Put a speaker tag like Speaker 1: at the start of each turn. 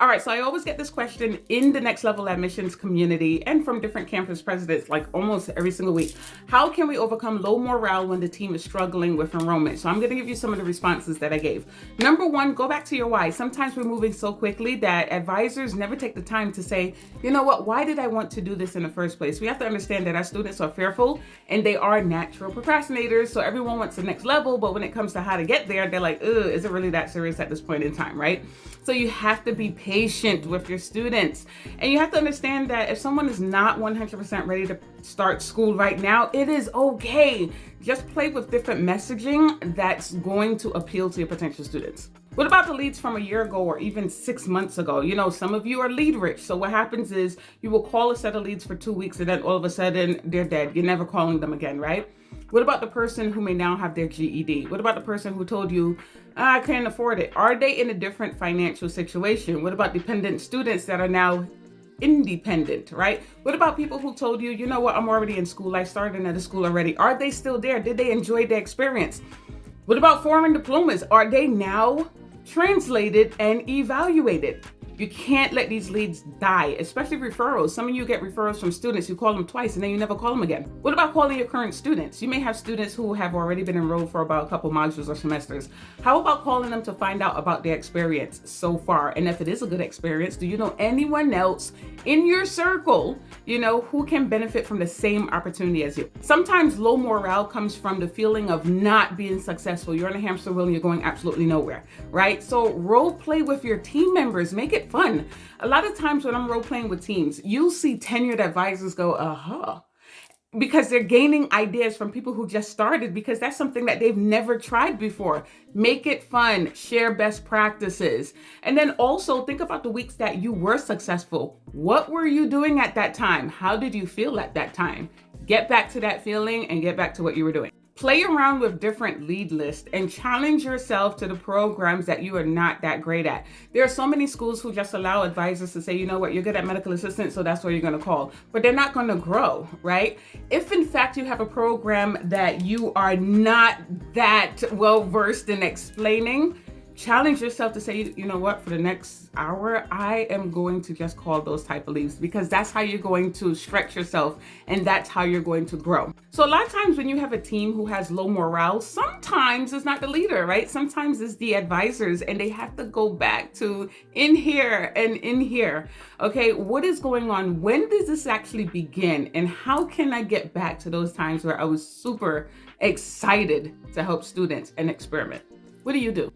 Speaker 1: All right, so I always get this question in the next level admissions community and from different campus presidents, like almost every single week. How can we overcome low morale when the team is struggling with enrollment? So I'm going to give you some of the responses that I gave. Number one, go back to your why. Sometimes we're moving so quickly that advisors never take the time to say, you know what, why did I want to do this in the first place? We have to understand that our students are fearful and they are natural procrastinators. So everyone wants the next level, but when it comes to how to get there, they're like, is it really that serious at this point in time, right? So you have to be patient with your students. And you have to understand that if someone is not 100% ready to start school right now, it is okay. Just play with different messaging that's going to appeal to your potential students. What about the leads from a year ago or even 6 months ago? You know, some of you are lead rich. So what happens is you will call a set of leads for 2 weeks and then all of a sudden they're dead. You're never calling them again, right? What about the person who may now have their GED? What about the person who told you, I can't afford it? Are they in a different financial situation? What about dependent students that are now independent, right? What about people who told you, you know what, I'm already in school. I started another school already. Are they still there? Did they enjoy the experience? What about foreign diplomas? Are they now translated and evaluated? You can't let these leads die, especially referrals. Some of you get referrals from students. You call them twice and then you never call them again. What about calling your current students? You may have students who have already been enrolled for about a couple modules or semesters. How about calling them to find out about their experience so far? And if it is a good experience, do you know anyone else in your circle, you know, who can benefit from the same opportunity as you? Sometimes low morale comes from the feeling of not being successful. You're on a hamster wheel and you're going absolutely nowhere, right? So role play with your team members. Make it fun. A lot of times when I'm role playing with teams, you'll see tenured advisors go, because they're gaining ideas from people who just started because that's something that they've never tried before. Make it fun, share best practices. And then also think about the weeks that you were successful. What were you doing at that time? How did you feel at that time? Get back to that feeling and get back to what you were doing. Play around with different lead lists and challenge yourself to the programs that you are not that great at. There are so many schools who just allow advisors to say, you know what, you're good at medical assistant, so that's where you're going to call. But they're not going to grow, right? If in fact you have a program that you are not that well versed in explaining, challenge yourself to say, you know what, for the next hour, I am going to just call those type of leads because that's how you're going to stretch yourself and that's how you're going to grow. So a lot of times when you have a team who has low morale, sometimes it's not the leader, right? Sometimes it's the advisors and they have to go back to in here and in here. Okay, what is going on? When does this actually begin? And how can I get back to those times where I was super excited to help students and experiment? What do you do?